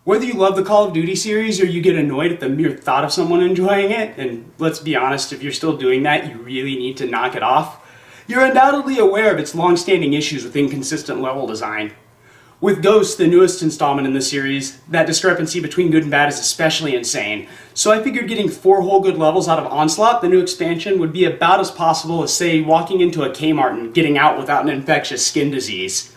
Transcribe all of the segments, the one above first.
Whether you love the Call of Duty series or you get annoyed at the mere thought of someone enjoying it, and let's be honest, if you're still doing that, you really need to knock it off, you're undoubtedly aware of its long-standing issues with inconsistent level design. With Ghost, the newest installment in the series, that discrepancy between good and bad is especially insane, so I figured getting 4 whole good levels out of Onslaught, the new expansion, would be about as possible as, say, walking into a Kmart and getting out without an infectious skin disease.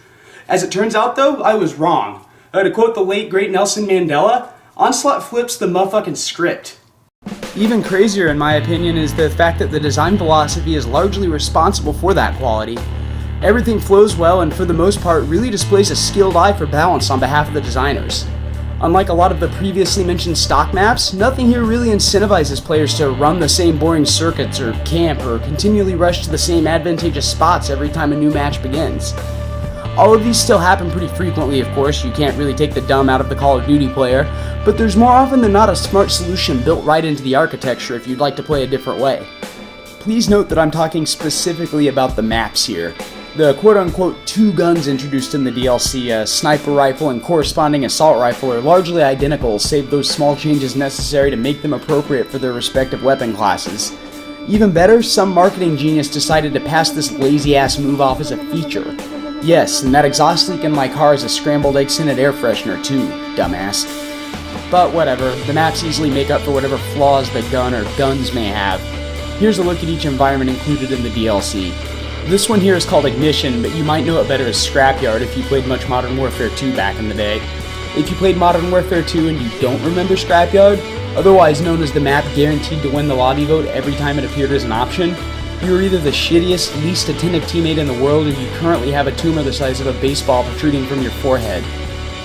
As it turns out, though, I was wrong. To quote the late great Nelson Mandela, Onslaught flips the motherfucking script. Even crazier in my opinion is the fact that the design philosophy is largely responsible for that quality. Everything flows well and for the most part really displays a skilled eye for balance on behalf of the designers. Unlike a lot of the previously mentioned stock maps, nothing here really incentivizes players to run the same boring circuits or camp or continually rush to the same advantageous spots every time a new match begins. All of these still happen pretty frequently, of course, you can't really take the dumb out of the Call of Duty player, but there's more often than not a smart solution built right into the architecture if you'd like to play a different way. Please note that I'm talking specifically about the maps here. The quote-unquote 2 guns introduced in the DLC, a sniper rifle and corresponding assault rifle, are largely identical, save those small changes necessary to make them appropriate for their respective weapon classes. Even better, some marketing genius decided to pass this lazy-ass move off as a feature. Yes, and that exhaust leak in my car is a scrambled egg scented air freshener too, dumbass. But whatever, the maps easily make up for whatever flaws the gun or guns may have. Here's a look at each environment included in the DLC. This one here is called Ignition, but you might know it better as Scrapyard if you played much Modern Warfare 2 back in the day. If you played Modern Warfare 2 and you don't remember Scrapyard, otherwise known as the map guaranteed to win the lobby vote every time it appeared as an option, you are either the shittiest, least attentive teammate in the world or you currently have a tumor the size of a baseball protruding from your forehead.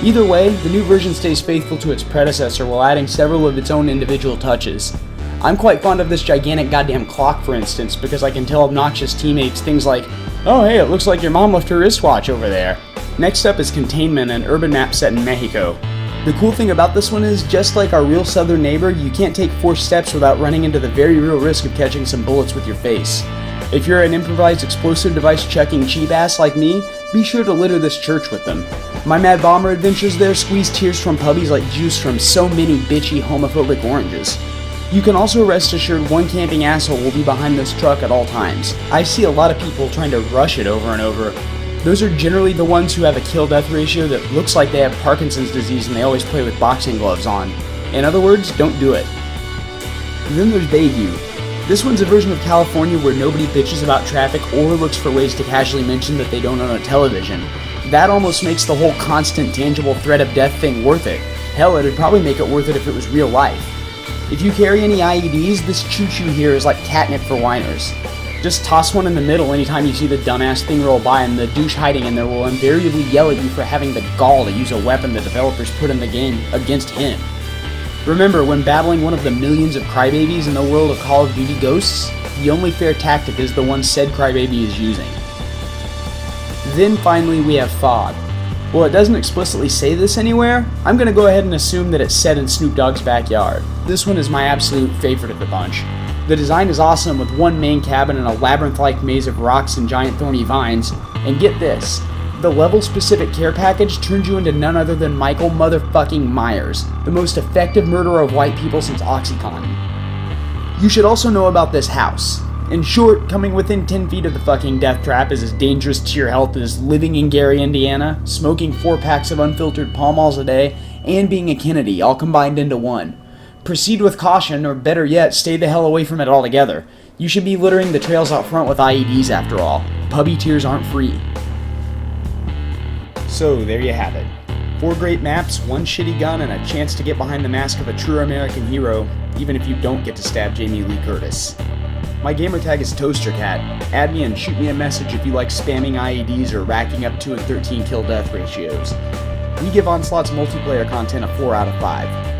Either way, the new version stays faithful to its predecessor while adding several of its own individual touches. I'm quite fond of this gigantic goddamn clock, for instance, because I can tell obnoxious teammates things like, "Oh hey, it looks like your mom left her wristwatch over there." Next up is Containment, an urban map set in Mexico. The cool thing about this one is, just like our real southern neighbor, you can't take 4 steps without running into the very real risk of catching some bullets with your face. If you're an improvised explosive device checking cheap ass like me, be sure to litter this church with them. My Mad Bomber adventures there squeeze tears from puppies like juice from so many bitchy homophobic oranges. You can also rest assured one camping asshole will be behind this truck at all times. I see a lot of people trying to rush it over and over. Those are generally the ones who have a kill-death ratio that looks like they have Parkinson's disease and they always play with boxing gloves on. In other words, don't do it. And then there's Bayview. This one's a version of California where nobody bitches about traffic or looks for ways to casually mention that they don't own a television. That almost makes the whole constant tangible threat of death thing worth it. Hell, it'd probably make it worth it if it was real life. If you carry any IEDs, this choo-choo here is like catnip for whiners. Just toss one in the middle anytime you see the dumbass thing roll by, and the douche hiding in there will invariably yell at you for having the gall to use a weapon the developers put in the game against him. Remember, when battling one of the millions of crybabies in the world of Call of Duty Ghosts, the only fair tactic is the one said crybaby is using. Then finally we have Fog. Well, it doesn't explicitly say this anywhere, I'm gonna go ahead and assume that it's set in Snoop Dogg's backyard. This one is my absolute favorite of the bunch. The design is awesome with one main cabin and a labyrinth-like maze of rocks and giant thorny vines. And get this, the level-specific care package turns you into none other than Michael motherfucking Myers, the most effective murderer of white people since OxyContin. You should also know about this house. In short, coming within 10 feet of the fucking death trap is as dangerous to your health as living in Gary, Indiana, smoking 4 packs of unfiltered Pall Malls a day, and being a Kennedy, all combined into one. Proceed with caution, or better yet, stay the hell away from it altogether. You should be littering the trails out front with IEDs after all. Puppy tears aren't free. So, there you have it. 4 great maps, 1 shitty gun, and a chance to get behind the mask of a true American hero, even if you don't get to stab Jamie Lee Curtis. My gamertag is ToasterCat. Add me and shoot me a message if you like spamming IEDs or racking up 2 and 13 kill-death ratios. We give Onslaught's multiplayer content a 4 out of 5.